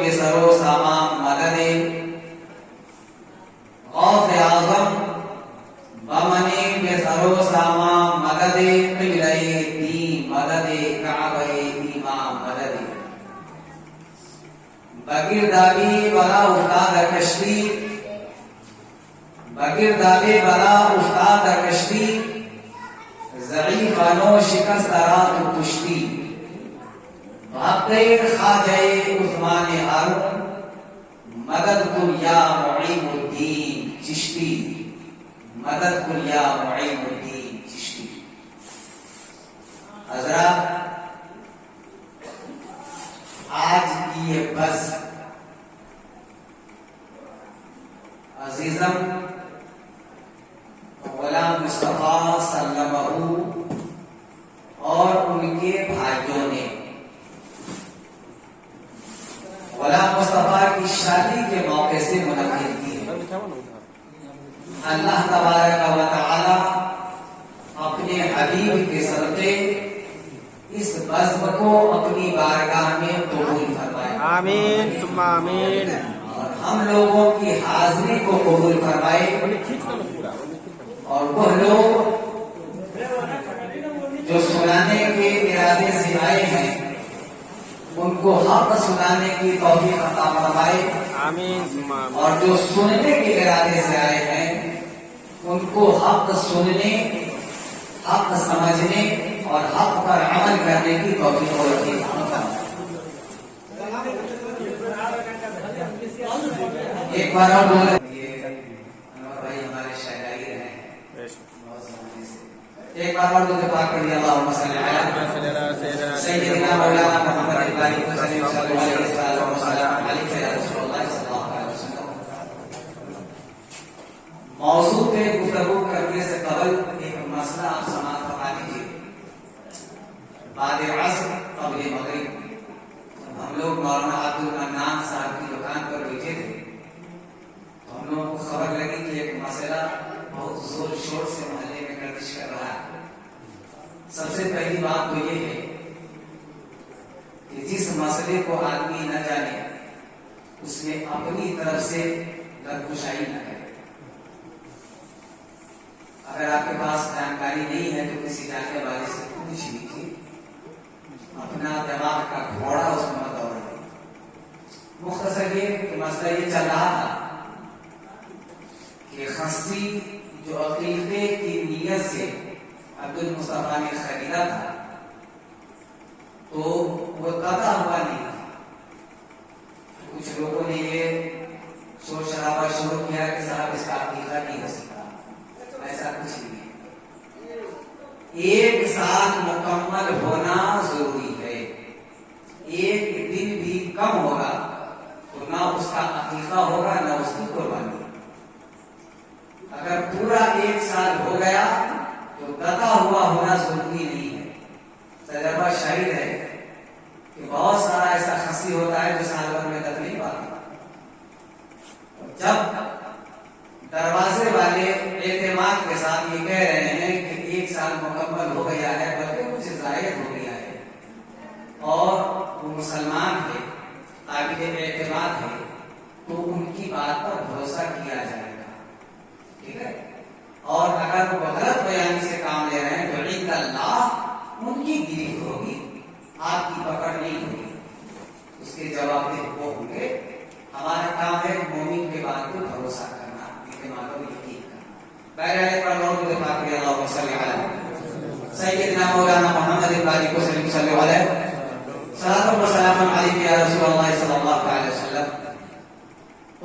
بے سر و سامان مدد غوث اعظم بمنے بے سر و سامان مدد قبلہ دین مدد کعبہ ایمان مدد بگردابی بلا استاد کشتی بگردابی بلا استاد کشتی ضعیفانو شکست رات کشتی بھاگتے خواجہ عثمان ہارون مدد کن یا معین الدین چشتی مدد کن یا معین الدین چشتی. حضرات آج کی یہ بس عزیزم غلام مصطفیٰ سلمہ اور ان کے بھائیوں نے غلام مصطفیٰ کی شادی کے موقع سے منعقد کی ہے. اللہ تبارک و تعالی اپنے حبیب کے صدقے اس بزم کو اپنی بارگاہ میں قبول فرمائے. آمین ثم آمین. اور ہم لوگوں کی حاضری کو قبول فرمائے اور وہ لوگ جو سنانے کے ارادے سے آئے ہیں ان کو حق سنانے کی توفیق عطا فرمائے. آمین ثم آمین. اور جو سننے کے ارادے سے آئے ہیں ان کو حق سننے حق سمجھنے اور حق پر عمل کرنے کی توفیق رکھے. ایک بار اور بولے انور بھائی ہمارے شاعری رہے ہیں بہت زمانے سے. ایک بار اور دو پاک پڑھیے اللہم صلی علی سیدنا مولانا محمد الباری صلی اللہ علیہ وسلم علیہ رسول اللہ صلی اللہ علیہ وسلم. موضوع پہ گفتگو کرنے سے قبل ایک مسئلہ آپ سماعت فرما لیجیے. بعد عصر قبل مغرب ہم لوگ مولانا عبد المنان صاحب کی دکان پر بیٹھے تھے تو ہم لوگوں کو خبر لگی کہ ایک مسئلہ بہت زور شور سے محلے میں گردش کر رہا ہے. سب سے پہلی بات تو یہ ہے کہ جس مسئلے کو آدمی نہ جانے اس میں اپنی طرف سے درگشائی نہ کرے. اگر آپ کے پاس جانکاری نہیں ہے تو کسی جاننے والے سے پوچھ لیجیے. اپنا دماغ کا گھوڑا اس میں مت دوڑے. مختصر یہ کہ مسئلہ یہ چل رہا تھا کہ خصی جو عقیقے کی نیت سے عبد المصطفیٰ نے خریدا تھا تو وہ قطع ہوا نہیں تھا. کچھ لوگوں نے یہ شور شرابہ شروع کیا کہ صاحب اس کا عقیقہ نہیں ہو سکتا. ایسا کچھ نہیں ہے. ایک سال مکمل ہونا ضروری ہے. ایک دن بھی کم ہوگا تو نہ اس کا عقیقہ ہوگا نہ اس کی قربانی. اگر پورا ایک سال ہو گیا تو قطع ہوا ہونا ضروری نہیں ہے. تجربہ شاہد ہے کہ بہت سارا ایسا خصی ہوتا ہے جو سال بھر میں تک نہیں پاتا. جب دروازے والے اعتماد کے ساتھ یہ کہہ رہے ہیں کہ ایک سال مکمل ہو گیا ہے بلکہ کچھ زائد ہو گیا ہے اور وہ مسلمان ہے قابل اعتماد ہے تو ان کی بات پر بھروسہ کیا جائے گا. ٹھیک ہے. اور اگر وہ غلط بیانی سے کام لے رہے ہیں تو عند اللہ ان کی گرفت ہوگی, آپ کی پکڑ نہیں ہوگی. اس کے جواب دہ وہ ہوں گے. ہمارا کام ہے مومن کے بات پر بھروسہ کرنا, اعتماد و یقین کرنا. بہرحال پر لوگ دفاع کیا اللہم صلی علی سیدنا مولانا محمد الباری کو صلی اللہ علیہ وسلم.